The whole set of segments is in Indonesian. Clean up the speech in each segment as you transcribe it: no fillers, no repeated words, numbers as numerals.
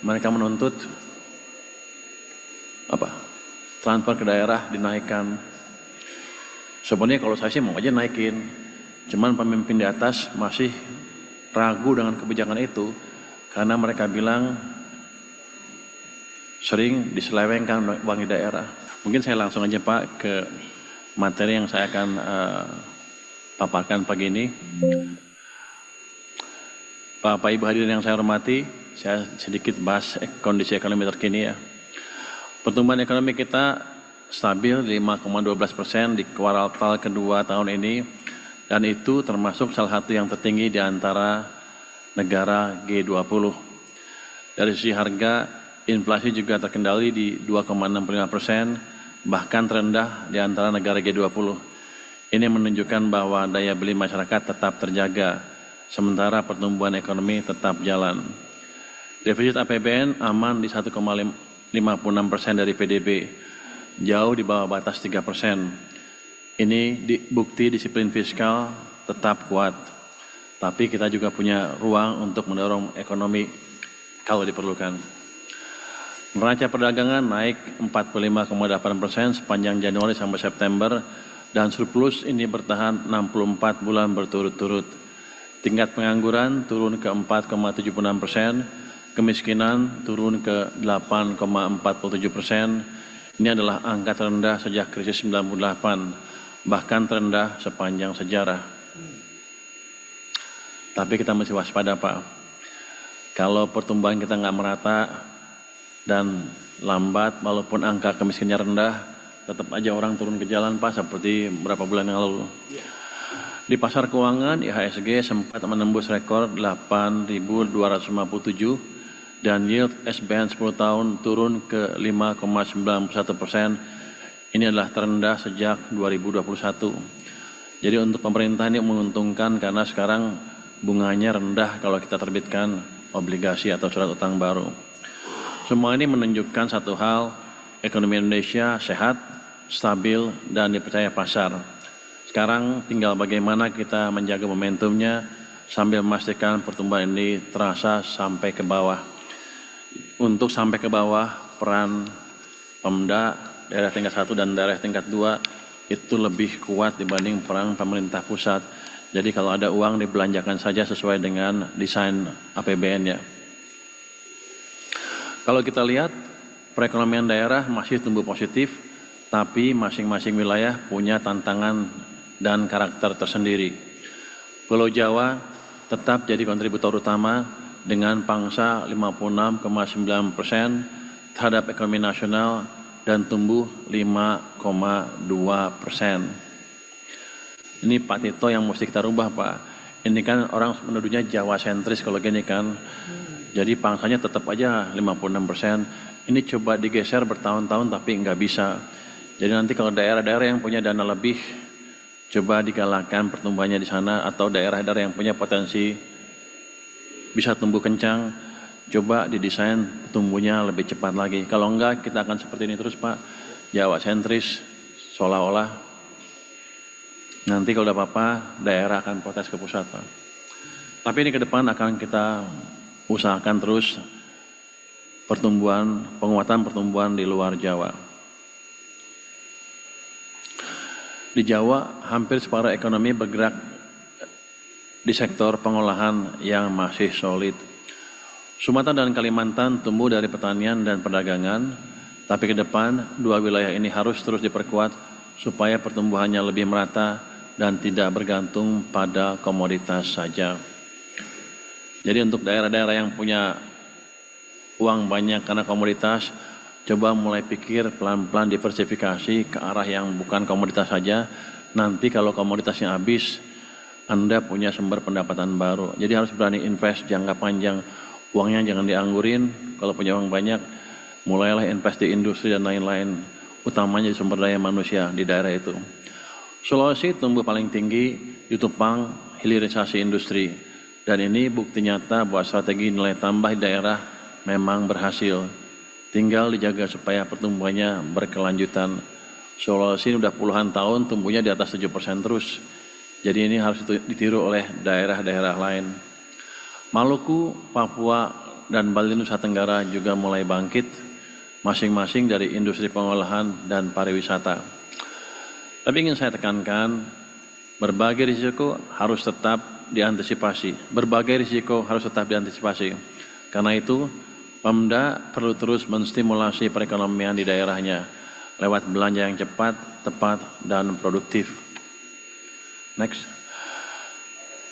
mereka menuntut transfer ke daerah dinaikkan. Sebenarnya kalau saya sih mau aja naikin, cuman pemimpin di atas masih ragu dengan kebijakan itu karena mereka bilang sering diselewengkan uang di daerah. Mungkin saya langsung aja Pak ke materi yang saya akan paparkan pagi ini. Bapak Ibu hadirin yang saya hormati, saya sedikit bahas kondisi ekonomi terkini ya. Pertumbuhan ekonomi kita stabil 5,12% di kuartal kedua tahun ini, dan itu termasuk salah satu yang tertinggi di antara negara G20. Dari sisi harga, inflasi juga terkendali di 2,65%, bahkan terendah di antara negara G20. Ini menunjukkan bahwa daya beli masyarakat tetap terjaga, sementara pertumbuhan ekonomi tetap jalan. Defisit APBN aman di 1,56% dari PDB, jauh di bawah batas 3%. Ini bukti disiplin fiskal tetap kuat, tapi kita juga punya ruang untuk mendorong ekonomi kalau diperlukan. Neraca perdagangan naik 45,8% sepanjang Januari sampai September, dan surplus ini bertahan 64 bulan berturut-turut. Tingkat pengangguran turun ke 4,76%, kemiskinan turun ke 8,47%. Ini adalah angka terendah sejak krisis 98, bahkan terendah sepanjang sejarah. Tapi kita masih waspada Pak. Kalau pertumbuhan kita nggak merata dan lambat, walaupun angka kemiskinannya rendah, tetap aja orang turun ke jalan Pak, seperti beberapa bulan yang lalu. Di pasar keuangan, IHSG sempat menembus rekor 8.257 dan yield SBN 10 tahun turun ke 5,91%. Ini adalah terendah sejak 2021. Jadi untuk pemerintah ini menguntungkan karena sekarang bunganya rendah kalau kita terbitkan obligasi atau surat utang baru. Semua ini menunjukkan satu hal, ekonomi Indonesia sehat, stabil, dan dipercaya pasar. Sekarang tinggal bagaimana kita menjaga momentumnya sambil memastikan pertumbuhan ini terasa sampai ke bawah. Untuk sampai ke bawah, peran Pemda, daerah tingkat 1 dan daerah tingkat 2 itu lebih kuat dibanding peran pemerintah pusat. Jadi kalau ada uang dibelanjakan saja sesuai dengan desain APBN-nya. Kalau kita lihat, perekonomian daerah masih tumbuh positif, tapi masing-masing wilayah punya tantangan dan karakter tersendiri. Pulau Jawa tetap jadi kontributor utama dengan pangsa 56,9% terhadap ekonomi nasional dan tumbuh 5,2%. Ini Pak Tito yang mesti kita rubah Pak. Ini kan orang menuduhnya Jawa sentris kalau gini kan. Jadi pangsanya tetap aja 56%. Ini coba digeser bertahun-tahun tapi nggak bisa. Jadi nanti kalau daerah-daerah yang punya dana lebih, coba digalakan pertumbuhannya di sana, atau daerah-daerah yang punya potensi bisa tumbuh kencang, coba didesain tumbuhnya lebih cepat lagi. Kalau enggak, kita akan seperti ini terus Pak, Jawa sentris, seolah-olah nanti kalau ada apa-apa, daerah akan protes ke pusat Pak. Tapi ini ke depan akan kita usahakan terus penguatan pertumbuhan di luar Jawa. Di Jawa, hampir separuh ekonomi bergerak di sektor pengolahan yang masih solid. Sumatera dan Kalimantan tumbuh dari pertanian dan perdagangan, tapi ke depan dua wilayah ini harus terus diperkuat supaya pertumbuhannya lebih merata dan tidak bergantung pada komoditas saja. Jadi untuk daerah-daerah yang punya uang banyak karena komoditas, coba mulai pikir pelan-pelan diversifikasi ke arah yang bukan komoditas saja. Nanti kalau komoditasnya habis, Anda punya sumber pendapatan baru. Jadi harus berani invest jangka panjang. Uangnya jangan dianggurin. Kalau punya uang banyak, mulailah invest di industri dan lain-lain. Utamanya di sumber daya manusia di daerah itu. Sulawesi tumbuh paling tinggi ditopang hilirisasi industri. Dan ini bukti nyata bahwa strategi nilai tambah di daerah memang berhasil. Tinggal dijaga supaya pertumbuhannya berkelanjutan. Sulawesi ini sudah puluhan tahun tumbuhnya di atas 7% terus. Jadi ini harus ditiru oleh daerah-daerah lain. Maluku, Papua, dan Bali Nusa Tenggara juga mulai bangkit, masing-masing dari industri pengolahan dan pariwisata. Tapi ingin saya tekankan, berbagai risiko harus tetap diantisipasi. Karena itu, Pemda perlu terus menstimulasi perekonomian di daerahnya lewat belanja yang cepat, tepat, dan produktif. Next.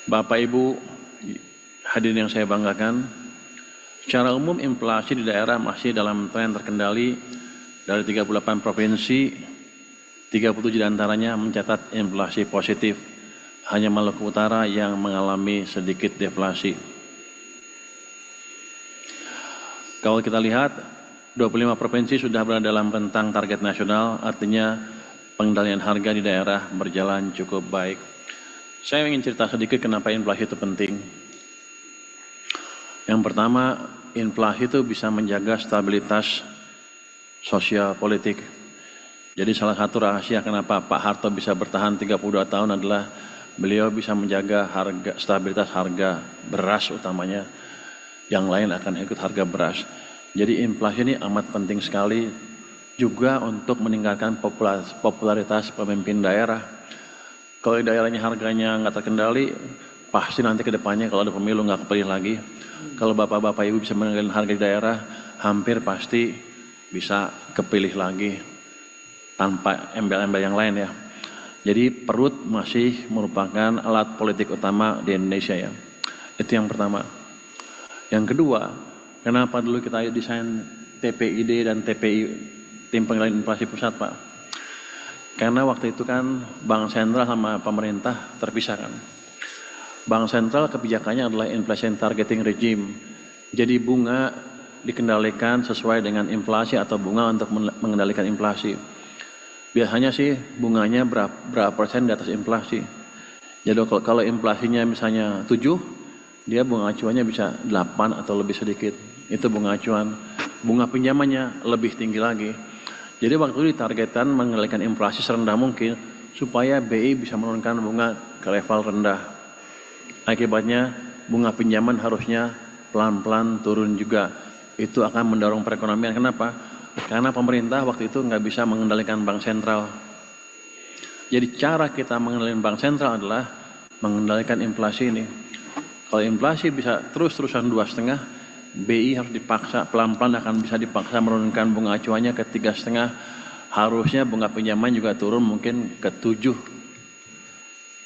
Bapak Ibu hadirin yang saya banggakan, secara umum inflasi di daerah masih dalam tren terkendali. Dari 38 provinsi, 37 diantaranya mencatat inflasi positif. Hanya Maluku Utara yang mengalami sedikit deflasi. Kalau kita lihat, 25 provinsi sudah berada dalam rentang target nasional, artinya pengendalian harga di daerah berjalan cukup baik. Saya ingin cerita sedikit kenapa inflasi itu penting. Yang pertama, inflasi itu bisa menjaga stabilitas sosial politik. Jadi salah satu rahasia kenapa Pak Harto bisa bertahan 32 tahun adalah beliau bisa menjaga stabilitas harga beras utamanya. Yang lain akan ikut harga beras. Jadi inflasi ini amat penting sekali juga untuk meningkatkan popularitas pemimpin daerah. Kalau di daerahnya harganya nggak terkendali, pasti nanti ke depannya kalau ada pemilu nggak kepilih lagi. Kalau bapak-bapak ibu bisa mengendalikan harga di daerah, hampir pasti bisa kepilih lagi tanpa embel-embel yang lain ya. Jadi perut masih merupakan alat politik utama di Indonesia ya. Itu yang pertama. Yang kedua, kenapa dulu kita desain TPID dan TPI, Tim Pengendalian Inflasi Pusat, Pak? Karena waktu itu kan Bank Sentral sama pemerintah terpisahkan. Bank Sentral kebijakannya adalah Inflation Targeting Regime. Jadi bunga dikendalikan sesuai dengan inflasi atau bunga untuk mengendalikan inflasi. Biasanya sih bunganya berapa persen di atas inflasi. Jadi kalau inflasinya misalnya 7, dia bunga acuannya bisa 8 atau lebih sedikit. Itu bunga acuan. Bunga pinjamannya lebih tinggi lagi. Jadi waktu itu ditargetkan mengendalikan inflasi serendah mungkin supaya BI bisa menurunkan bunga ke level rendah. Akibatnya bunga pinjaman harusnya pelan-pelan turun juga. Itu akan mendorong perekonomian. Kenapa? Karena pemerintah waktu itu nggak bisa mengendalikan bank sentral. Jadi cara kita mengendalikan bank sentral adalah mengendalikan inflasi ini. Kalau inflasi bisa terus-terusan 2,5, BI harus dipaksa, pelan-pelan akan bisa dipaksa menurunkan bunga acuannya ke 3,5. Harusnya bunga pinjaman juga turun mungkin ke 7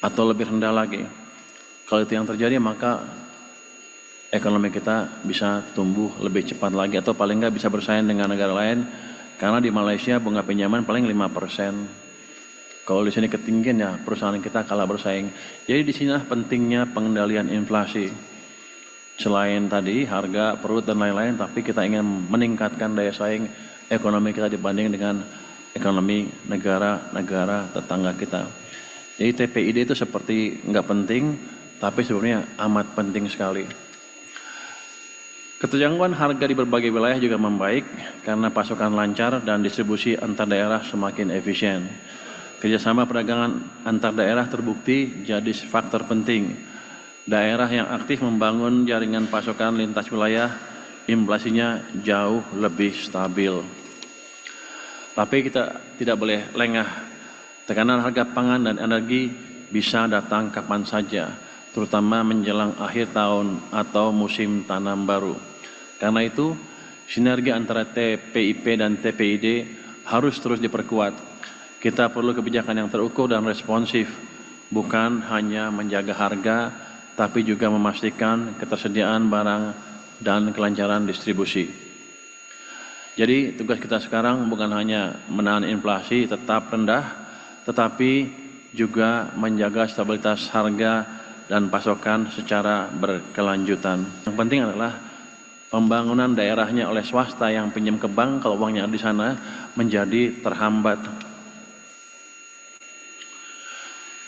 atau lebih rendah lagi. Kalau itu yang terjadi maka ekonomi kita bisa tumbuh lebih cepat lagi atau paling nggak bisa bersaing dengan negara lain. Karena di Malaysia bunga pinjaman paling 5%. Kalau di sini ketinggian ya perusahaan kita kalah bersaing. Jadi di sinilah pentingnya pengendalian inflasi. Selain tadi harga, perut dan lain-lain, tapi kita ingin meningkatkan daya saing ekonomi kita dibanding dengan ekonomi negara-negara tetangga kita. Jadi TPID itu seperti nggak penting, tapi sebenarnya amat penting sekali. Keterjangkauan harga di berbagai wilayah juga membaik karena pasokan lancar dan distribusi antar daerah semakin efisien. Kerjasama perdagangan antar daerah terbukti jadi faktor penting. Daerah yang aktif membangun jaringan pasokan lintas wilayah, inflasinya jauh lebih stabil. Tapi kita tidak boleh lengah. Tekanan harga pangan dan energi bisa datang kapan saja, terutama menjelang akhir tahun atau musim tanam baru. Karena itu, sinergi antara TPIP dan TPID harus terus diperkuat. Kita perlu kebijakan yang terukur dan responsif, bukan hanya menjaga harga, tapi juga memastikan ketersediaan barang dan kelancaran distribusi. Jadi tugas kita sekarang bukan hanya menahan inflasi tetap rendah, tetapi juga menjaga stabilitas harga dan pasokan secara berkelanjutan. Yang penting adalah pembangunan daerahnya oleh swasta yang pinjam ke bank, kalau uangnya ada di sana, menjadi terhambat.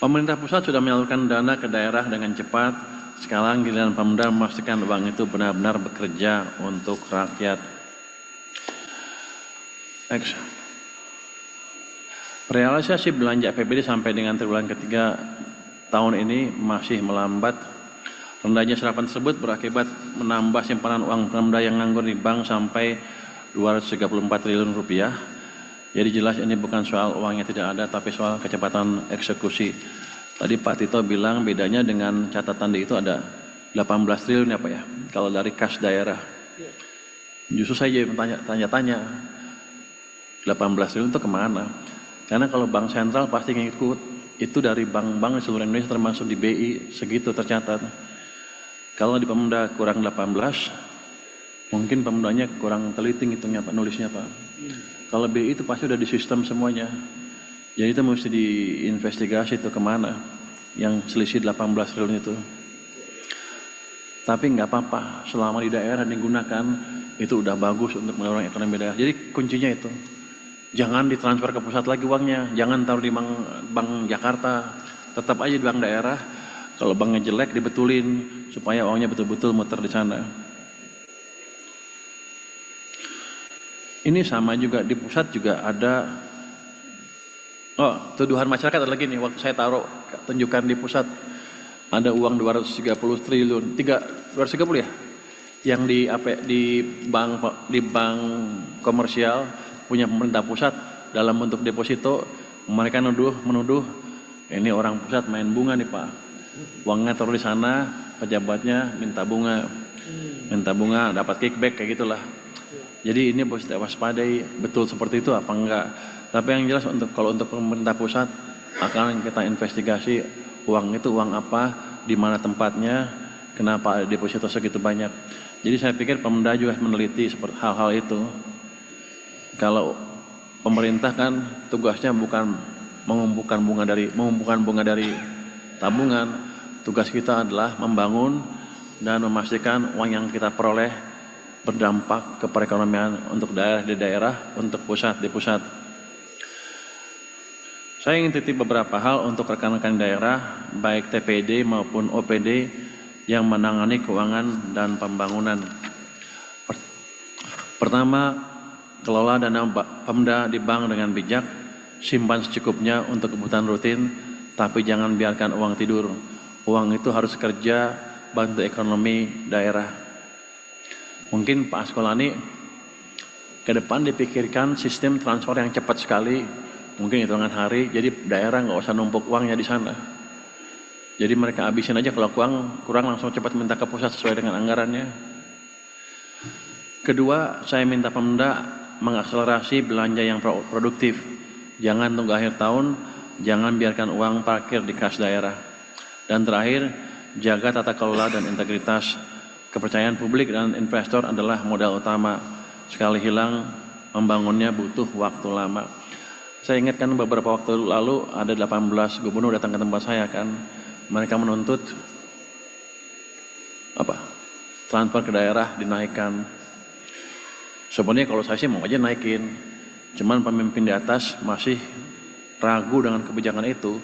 Pemerintah pusat sudah menyalurkan dana ke daerah dengan cepat. Sekarang giliran Pemda memastikan uang itu benar-benar bekerja untuk rakyat. Next. Realisasi belanja APBD sampai dengan triwulan ketiga tahun ini masih melambat. Rendahnya serapan tersebut berakibat menambah simpanan uang Pemda yang nganggur di bank sampai 234 triliun rupiah. Jadi jelas ini bukan soal uangnya tidak ada, tapi soal kecepatan eksekusi. Tadi Pak Tito bilang bedanya dengan catatan di itu ada 18 triliun ya Pak ya, kalau dari kas daerah. Justru saya tanya-tanya, 18 triliun itu kemana? Karena kalau bank sentral pasti ngikut, itu dari bank-bank di seluruh Indonesia termasuk di BI, segitu tercatat. Kalau di Pemda kurang 18, mungkin Pemdanya kurang teliti ngitungnya Pak, nulisnya Pak. Kalau BI itu pasti udah di sistem semuanya. Jadi itu mesti diinvestigasi itu kemana yang selisih 18 triliun itu. Tapi nggak apa-apa, selama di daerah digunakan itu udah bagus untuk mendorong ekonomi daerah. Jadi kuncinya itu, jangan ditransfer ke pusat lagi uangnya, jangan taruh di bank Jakarta, tetap aja di bank daerah. Kalau banknya jelek dibetulin supaya uangnya betul-betul muter di sana. Ini sama juga di pusat juga ada. Oh, tuduhan masyarakat ada lagi nih. Waktu saya taruh tunjukkan di pusat ada uang 230 triliun, 230 ya, yang di bank komersial punya pemerintah pusat dalam bentuk deposito. Mereka menuduh ini orang pusat main bunga nih Pak. Uangnya taruh di sana, pejabatnya minta bunga dapat kickback kayak gitulah. Jadi ini harus waspadai, betul seperti itu apa enggak. Tapi yang jelas kalau untuk pemerintah pusat akan kita investigasi uang itu uang apa, di mana tempatnya, kenapa deposito segitu banyak. Jadi saya pikir Pemda juga meneliti seperti hal-hal itu. Kalau pemerintah kan tugasnya bukan mengumpulkan bunga dari tabungan. Tugas kita adalah membangun dan memastikan uang yang kita peroleh berdampak ke perekonomian untuk daerah di daerah, untuk pusat di pusat. Saya ingin titip beberapa hal untuk rekan-rekan daerah, baik TPD maupun OPD yang menangani keuangan dan pembangunan. Pertama, kelola dana Pemda di bank dengan bijak, simpan secukupnya untuk kebutuhan rutin, tapi jangan biarkan uang tidur. Uang itu harus kerja, bantu ekonomi daerah. Mungkin Pak Askolani ke depan dipikirkan sistem transfer yang cepat sekali, mungkin hitungan hari, jadi daerah nggak usah numpuk uangnya di sana. Jadi mereka habisin aja, kalau kurang langsung cepat minta ke pusat sesuai dengan anggarannya. Kedua, saya minta Pemda mengakselerasi belanja yang produktif. Jangan tunggu akhir tahun, jangan biarkan uang parkir di kas daerah. Dan terakhir, jaga tata kelola dan integritas. Kepercayaan publik dan investor adalah modal utama. Sekali hilang, membangunnya butuh waktu lama. Saya ingatkan beberapa waktu lalu ada 18 gubernur datang ke tempat saya kan. Mereka menuntut transfer ke daerah dinaikkan. Sebenarnya kalau saya sih mau aja naikin. Cuman pemimpin di atas masih ragu dengan kebijakan itu.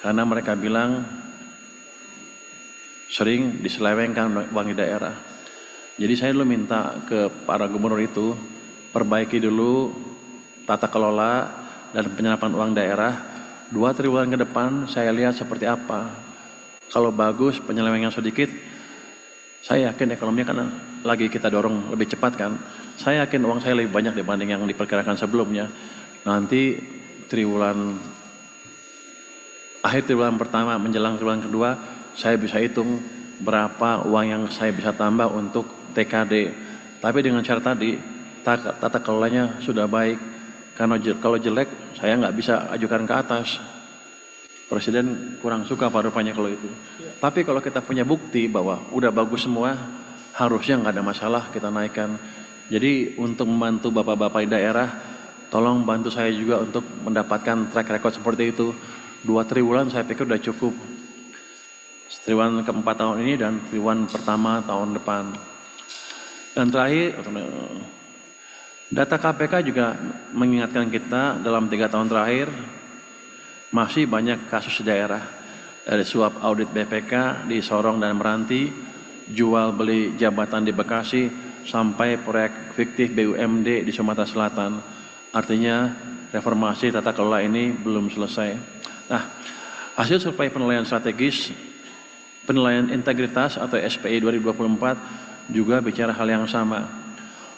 Karena mereka bilang sering diselewengkan uang di daerah. Jadi saya dulu minta ke para gubernur itu, perbaiki dulu tata kelola dan penyerapan uang daerah. 2 triwulan ke depan saya lihat seperti apa. Kalau bagus, penyelewengan sedikit, saya yakin ekonominya kan lagi kita dorong lebih cepat kan. Saya yakin uang saya lebih banyak dibanding yang diperkirakan sebelumnya. Nanti akhir triwulan pertama menjelang triwulan kedua, saya bisa hitung berapa uang yang saya bisa tambah untuk TKD. Tapi dengan syarat tadi, tata kelolanya sudah baik. Karena kalau jelek, saya nggak bisa ajukan ke atas. Presiden kurang suka pada rupanya kalau itu. Tapi kalau kita punya bukti bahwa udah bagus semua, harusnya nggak ada masalah kita naikkan. Jadi untuk membantu bapak-bapak di daerah, tolong bantu saya juga untuk mendapatkan track record seperti itu. 2 triwulan saya pikir udah cukup. Triwulan keempat tahun ini dan triwulan pertama tahun depan. Dan terakhir, data KPK juga mengingatkan kita dalam 3 tahun terakhir masih banyak kasus di daerah. Dari suap audit BPK di Sorong dan Meranti, jual beli jabatan di Bekasi, sampai proyek fiktif BUMD di Sumatera Selatan. Artinya reformasi tata kelola ini belum selesai. Nah, hasil survei penilaian strategis Penilaian integritas atau SPI 2024 juga bicara hal yang sama.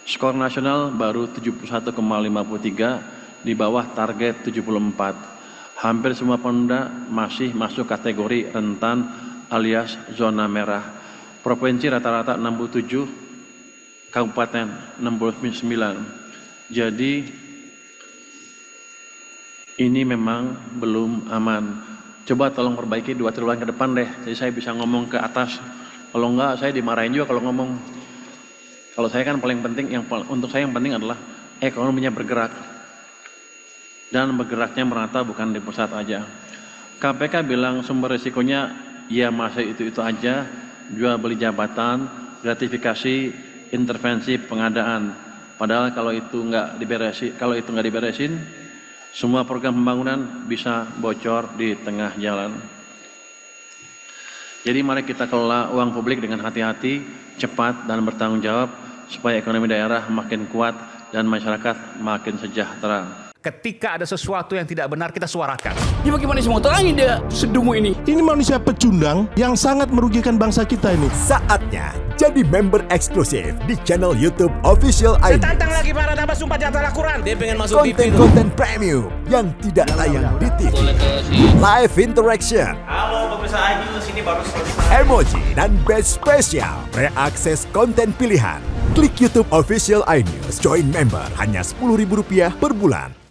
Skor nasional baru 71,53 di bawah target 74. Hampir semua Pemda masih masuk kategori rentan alias zona merah. Provinsi rata-rata 67, kabupaten 69. Jadi ini memang belum aman. Coba tolong perbaiki 2 triwulan ke depan deh, jadi saya bisa ngomong ke atas. Kalau enggak, saya dimarahin juga kalau ngomong. Kalau saya kan paling penting, untuk saya yang penting adalah ekonominya bergerak. Dan bergeraknya merata, bukan di pusat aja. KPK bilang sumber risikonya, ya masih itu-itu aja, jual beli jabatan, gratifikasi, intervensi pengadaan. Padahal kalau itu nggak diberesin, semua program pembangunan bisa bocor di tengah jalan. Jadi mari kita kelola uang publik dengan hati-hati, cepat dan bertanggung jawab supaya ekonomi daerah makin kuat dan masyarakat makin sejahtera. Ketika ada sesuatu yang tidak benar, kita suarakan. Ya bagaimana semua terangin dia sedungu ini? Ini manusia pecundang yang sangat merugikan bangsa kita ini. Saatnya jadi member eksklusif di channel YouTube Official ID. Tantang lagi para tambah sumpah di atas Al-Quran. Dia pengen masuk TV. Konten premium yang tidak tayang di TV. Live interaction. Halo pemirsa iNews, ini baru selesai. Emoji dan badge spesial. Reakses konten pilihan. Klik YouTube Official iNews. Join member hanya Rp10.000 per bulan.